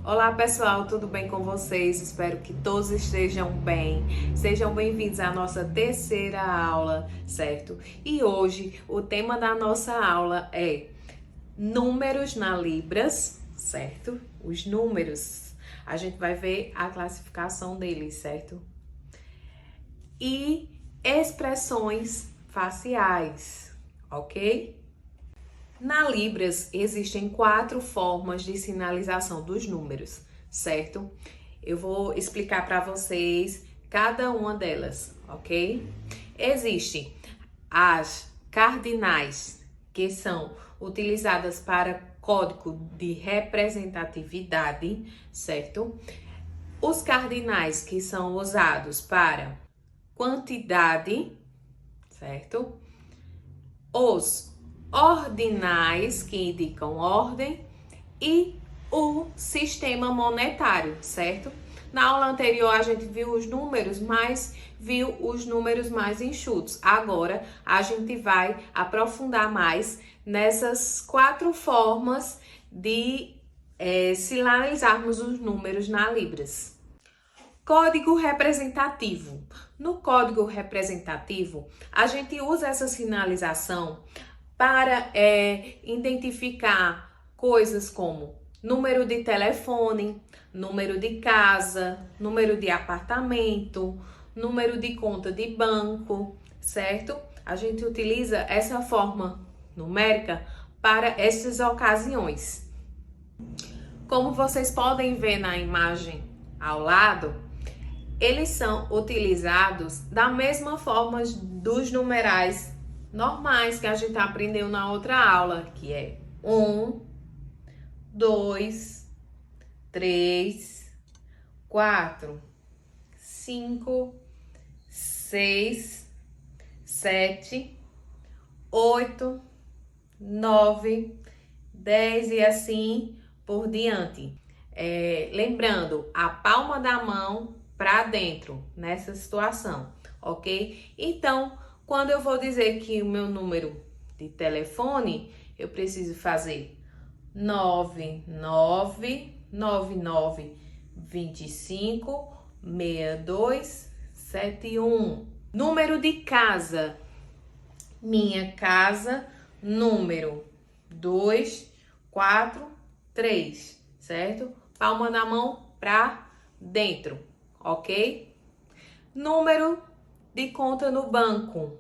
Olá pessoal, tudo bem com vocês? Espero que todos estejam bem. Sejam bem-vindos à nossa terceira aula, certo? E hoje o tema da nossa aula é números na Libras, certo? Os números. A gente vai ver a classificação deles, certo? E expressões faciais, ok? Na Libras existem 4 formas de sinalização dos números, certo? Eu vou explicar para vocês cada uma delas, ok? Existem as cardinais, que são utilizadas para código de representatividade, certo? Os cardinais, que são usados para quantidade, certo? Os ordinais, que indicam ordem, e o sistema monetário, certo? Na aula anterior a gente viu os números, mas viu os números mais enxutos. Agora a gente vai aprofundar mais nessas 4 formas de sinalizarmos os números na Libras. Código representativo. No código representativo, a gente usa essa sinalização para identificar coisas como número de telefone, número de casa, número de apartamento, número de conta de banco, certo? A gente utiliza essa forma numérica para essas ocasiões. Como vocês podem ver na imagem ao lado, eles são utilizados da mesma forma dos numerais normais que a gente aprendeu na outra aula, que é 1, 2, 3, 4, 5, 6, 7, 8, 9, 10 e assim por diante. Lembrando, a palma da mão para dentro nessa situação, ok? Então, quando eu vou dizer que o meu número de telefone, eu preciso fazer 999256271. Número de casa, minha casa, número 243, certo? Palma da mão para dentro, ok? Número de conta no banco,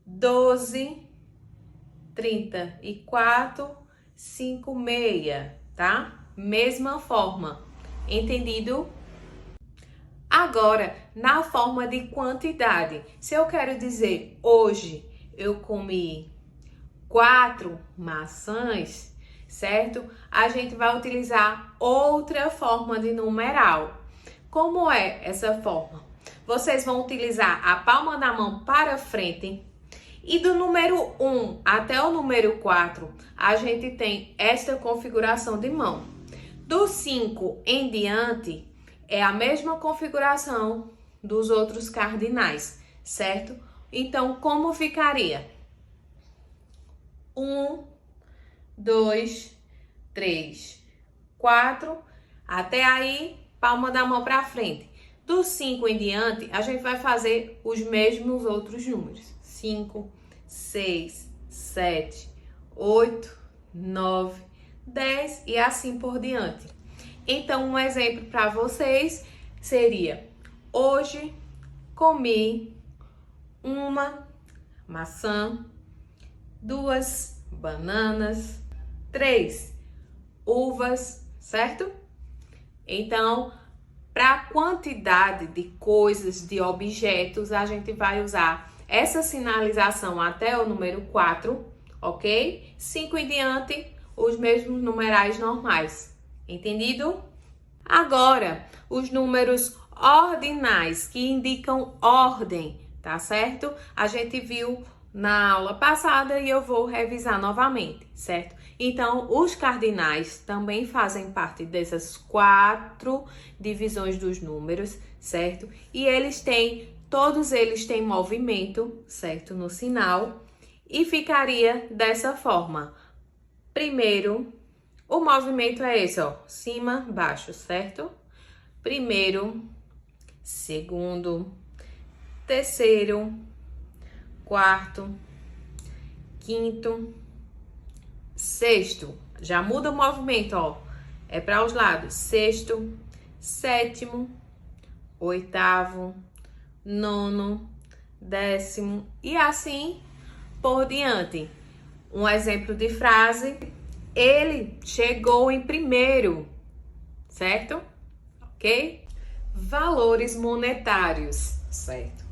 123456, tá? Mesma forma, entendido? Agora, na forma de quantidade, se eu quero dizer hoje eu comi 4 maçãs, certo? A gente vai utilizar outra forma de numeral. Como é essa forma? Vocês vão utilizar a palma da mão para frente e do número 1 até o número 4, a gente tem esta configuração de mão. Do 5 em diante, é a mesma configuração dos outros cardinais, certo? Então, como ficaria? 1, 2, 3, 4, até aí, palma da mão para frente. Do 5 em diante, a gente vai fazer os mesmos outros números. 5, 6, 7, 8, 9, 10 e assim por diante. Então, um exemplo para vocês seria: hoje comi uma maçã, 2 bananas, 3 uvas, certo? Então, para a quantidade de coisas, de objetos, a gente vai usar essa sinalização até o número 4, ok? 5 em diante, os mesmos numerais normais, entendido? Agora, os números ordinais, que indicam ordem, tá certo? A gente viu na aula passada e eu vou revisar novamente, certo? Então, os cardinais também fazem parte dessas 4 divisões dos números, certo? E todos eles têm movimento, certo? No sinal, e ficaria dessa forma: primeiro, O movimento é esse, ó, cima, baixo, certo? Primeiro, segundo, terceiro, quarto, quinto, sexto. Já muda o movimento, ó. É para os lados. Sexto, sétimo, oitavo, nono, décimo e assim por diante. Um exemplo de frase: ele chegou em primeiro, certo? Ok? Valores monetários, certo?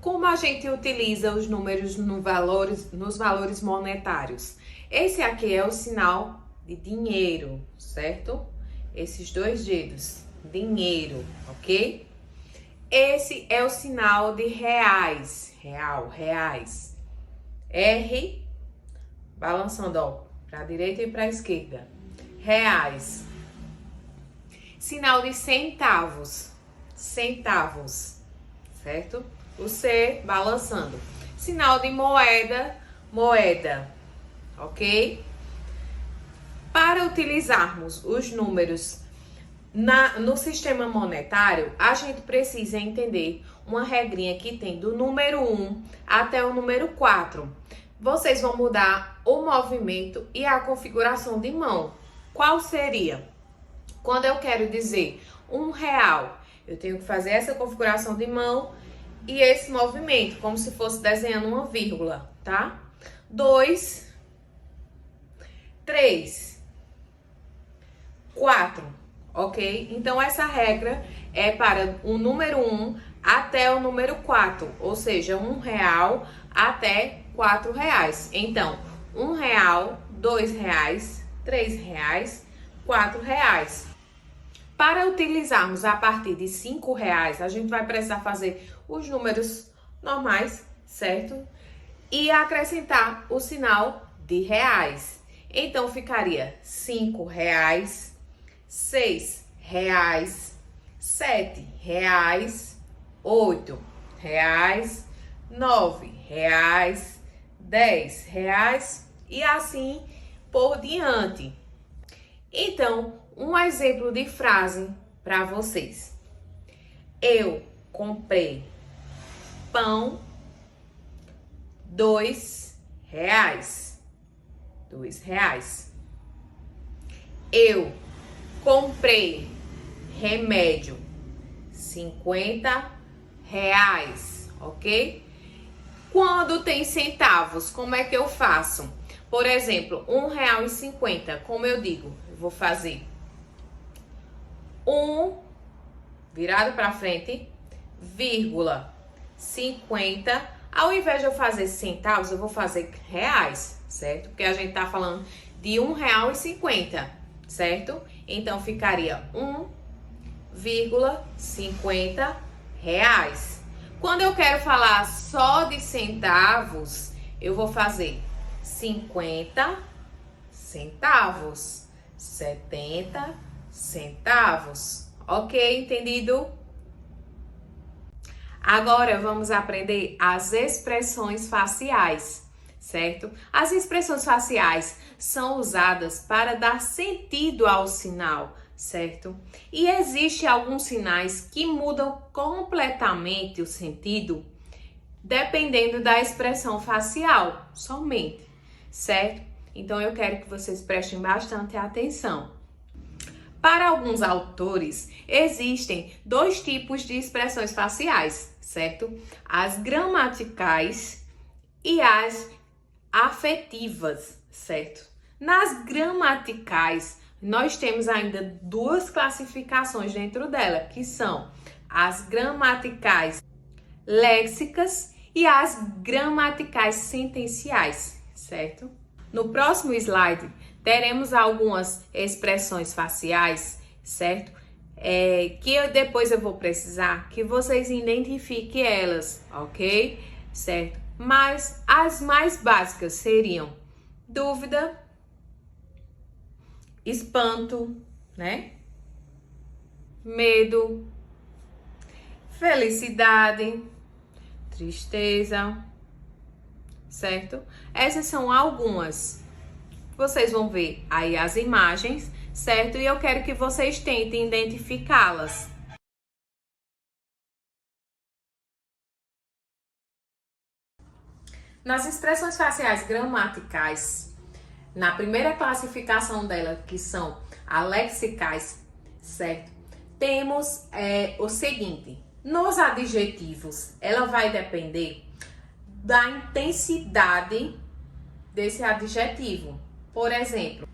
Como a gente utiliza os números nos valores monetários? Esse aqui é o sinal de dinheiro, certo? Esses dois dedos, dinheiro, ok? Esse é o sinal de reais, reais. R, balançando, ó, para a direita e para a esquerda. Reais. Sinal de centavos, certo? O C balançando. Sinal de moeda, ok? Para utilizarmos os números no sistema monetário, a gente precisa entender uma regrinha que tem do número 1 até o número 4. Vocês vão mudar o movimento e a configuração de mão. Qual seria? Quando eu quero dizer R$1, eu tenho que fazer essa configuração de mão e esse movimento, como se fosse desenhando uma vírgula, tá? 2, 3, 4, ok? Então, essa regra é para o número 1 até o número 4, ou seja, R$1 até R$4. Então, R$1, R$2, R$3, R$4. Para utilizarmos a partir de R$5, a gente vai precisar fazer os números normais, certo? E acrescentar o sinal de reais. Então, ficaria R$5, R$6, R$7, R$8, R$9, R$10 e assim por diante. Então, um exemplo de frase para vocês. Eu comprei pão R$2. R$2. Eu comprei remédio R$50, ok? Quando tem centavos, como é que eu faço? Por exemplo, R$1,50, como eu digo, eu vou fazer virado para frente, vírgula 50. Ao invés de eu fazer centavos, eu vou fazer reais, certo? Porque a gente tá falando de R$1,50, certo? Então, ficaria 1,50 reais. Quando eu quero falar só de centavos, eu vou fazer 50 centavos, 70 centavos. Ok, entendido? Agora vamos aprender as expressões faciais, certo? As expressões faciais são usadas para dar sentido ao sinal, certo? E existem alguns sinais que mudam completamente o sentido dependendo da expressão facial, somente, certo? Então eu quero que vocês prestem bastante atenção. Para alguns autores, existem dois tipos de expressões faciais, certo? As gramaticais e as afetivas, certo? Nas gramaticais, nós temos ainda duas classificações dentro dela, que são as gramaticais léxicas e as gramaticais sentenciais, certo? No próximo slide, teremos algumas expressões faciais, certo? Depois eu vou precisar que vocês identifiquem elas, ok? Certo? Mas as mais básicas seriam dúvida, espanto, né? Medo, felicidade, tristeza, certo? Essas são algumas, Vocês vão ver aí as imagens, certo? E eu quero que vocês tentem identificá-las. Nas expressões faciais gramaticais, na primeira classificação dela, que são as lexicais, certo? Temos o seguinte: nos adjetivos, ela vai depender da intensidade desse adjetivo. Por exemplo,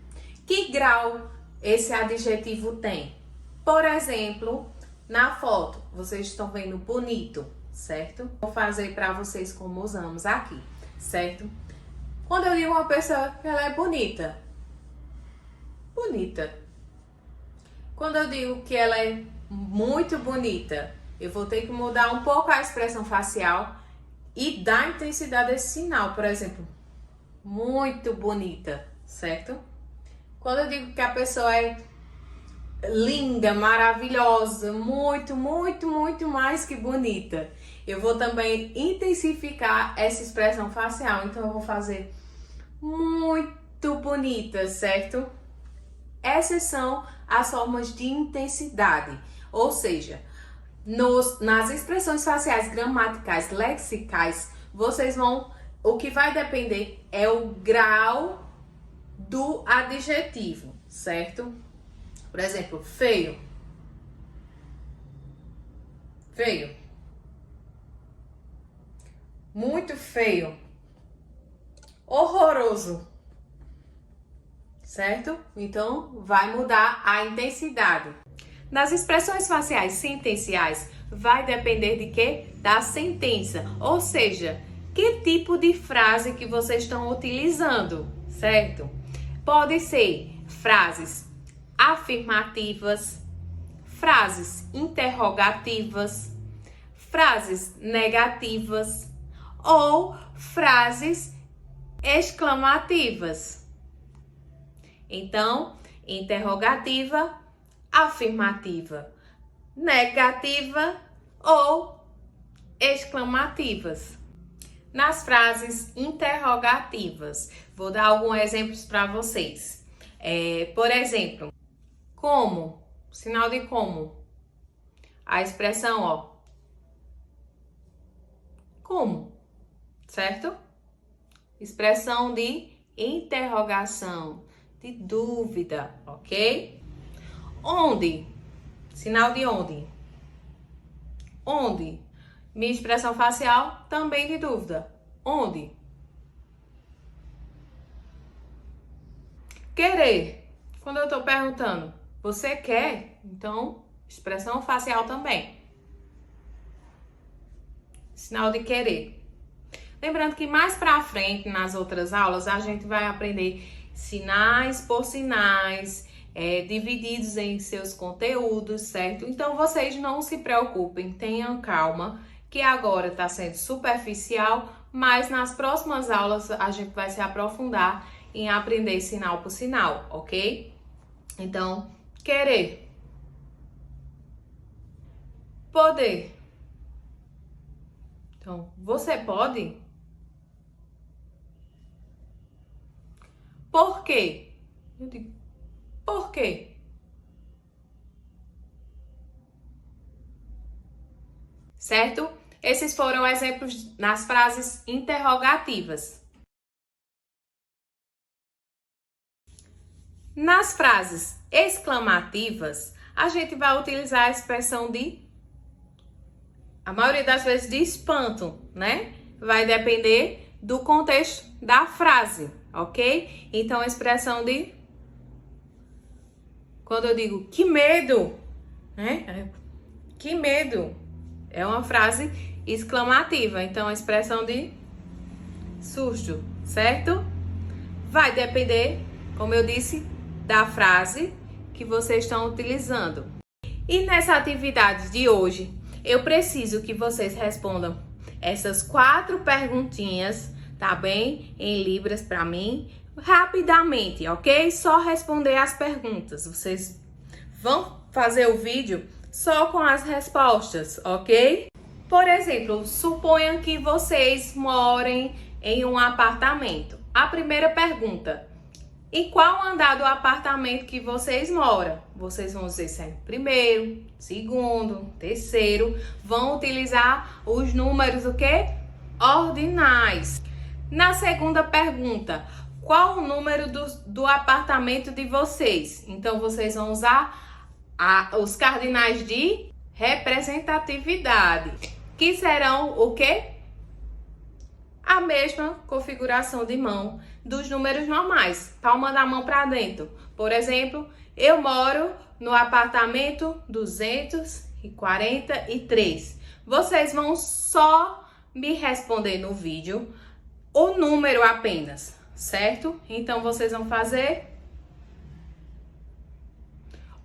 que grau esse adjetivo tem? Por exemplo, na foto, vocês estão vendo bonito, certo? Vou fazer para vocês como usamos aqui, certo? Quando eu digo uma pessoa que ela é bonita, bonita. Quando eu digo que ela é muito bonita, eu vou ter que mudar um pouco a expressão facial e dar intensidade a esse sinal. Por exemplo, muito bonita, certo? Quando eu digo que a pessoa é linda, maravilhosa, muito, muito, muito mais que bonita, eu vou também intensificar essa expressão facial. Então, eu vou fazer muito bonita, certo? Essas são as formas de intensidade. Ou seja, nas expressões faciais gramaticais, lexicais, vocês vão... O que vai depender é o grau do adjetivo, certo? Por exemplo, feio. Feio. Muito feio. Horroroso. Certo? Então, vai mudar a intensidade. Nas expressões faciais sentenciais, vai depender de quê? Da sentença. Ou seja, que tipo de frase que vocês estão utilizando, certo? Pode ser frases afirmativas, frases interrogativas, frases negativas ou frases exclamativas. Então, interrogativa, afirmativa, negativa ou exclamativas. Nas frases interrogativas, vou dar alguns exemplos para vocês. Por exemplo, como, sinal de como. A expressão, ó, como, certo? Expressão de interrogação, de dúvida, ok? Onde, sinal de onde. Onde? Minha expressão facial também de dúvida. Onde? Querer. Quando eu tô perguntando, você quer? Então, expressão facial também. Sinal de querer. Lembrando que mais pra frente, nas outras aulas, a gente vai aprender sinais por sinais, divididos em seus conteúdos, certo? Então, vocês não se preocupem, tenham calma, que agora está sendo superficial, mas nas próximas aulas a gente vai se aprofundar em aprender sinal por sinal, ok? Então, querer. Poder. Então, você pode? Por quê? Eu digo, por quê? Certo? Esses foram exemplos nas frases interrogativas. Nas frases exclamativas, a gente vai utilizar a expressão de, a maioria das vezes, de espanto, né? Vai depender do contexto da frase, ok? Então, a expressão de, quando eu digo que medo, né? Que medo, é uma frase exclamativa. Então, a expressão de susto, certo? Vai depender, como eu disse, da frase que vocês estão utilizando. E nessa atividade de hoje, eu preciso que vocês respondam essas 4 perguntinhas, tá bem? Em libras para mim, rapidamente, ok? Só responder as perguntas. Vocês vão fazer o vídeo só com as respostas, ok? Por exemplo, suponham que vocês morem em um apartamento. A primeira pergunta: Em qual andar do apartamento que vocês moram? Vocês vão dizer sempre primeiro, segundo, terceiro. Vão utilizar os números o quê? Ordinais. Na segunda pergunta, qual o número do apartamento de vocês? Então, vocês vão usar os cardinais de representatividade, que serão o quê? A mesma configuração de mão dos números normais. Palma da mão para dentro. Por exemplo, eu moro no apartamento 243. Vocês vão só me responder no vídeo o número apenas, certo? Então, vocês vão fazer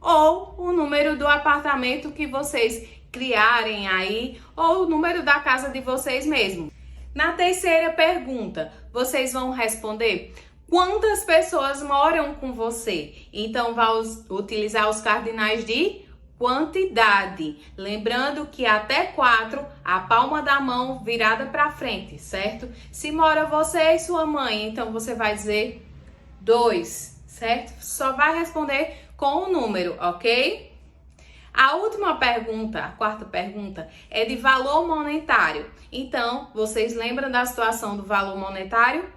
ou o número do apartamento que vocês criarem aí, ou o número da casa de vocês mesmo. Na terceira pergunta, vocês vão responder quantas pessoas moram com você. Então, vai utilizar os cardinais de quantidade. Lembrando que até 4, a palma da mão virada para frente, certo? Se mora você e sua mãe, então você vai dizer 2, certo? Só vai responder com o número, ok? A última pergunta, a quarta pergunta, é de valor monetário. Então, vocês lembram da situação do valor monetário?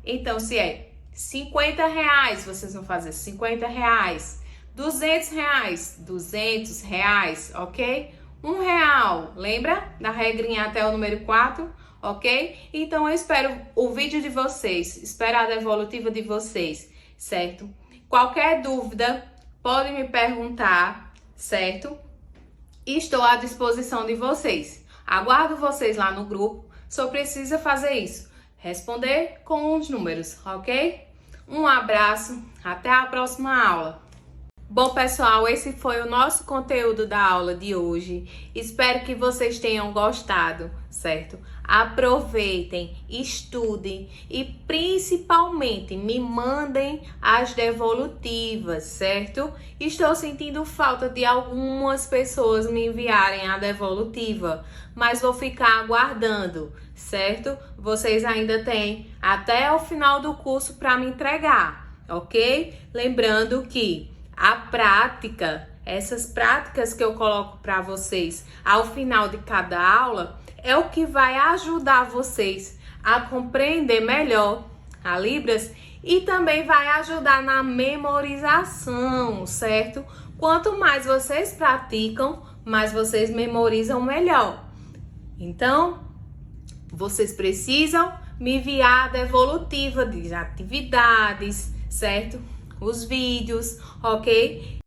Então, se é 50 reais, vocês vão fazer 50 reais. 200 reais, 200 reais, ok? R$1, lembra da regrinha até o número 4, ok? Então, eu espero o vídeo de vocês, espero a devolutiva de vocês, certo? Qualquer dúvida, pode me perguntar, certo? Estou à disposição de vocês. Aguardo vocês lá no grupo. Só precisa fazer isso. Responder com os números, ok? Um abraço. Até a próxima aula. Bom, pessoal, esse foi o nosso conteúdo da aula de hoje. Espero que vocês tenham gostado, certo? Aproveitem, estudem e principalmente me mandem as devolutivas, certo? Estou sentindo falta de algumas pessoas me enviarem a devolutiva, mas vou ficar aguardando, certo? Vocês ainda têm até o final do curso para me entregar, ok? Lembrando que a prática, essas práticas que eu coloco para vocês ao final de cada aula, é o que vai ajudar vocês a compreender melhor a Libras e também vai ajudar na memorização, certo? Quanto mais vocês praticam, mais vocês memorizam melhor. Então, vocês precisam me enviar a devolutiva de atividades, certo? Os vídeos, ok?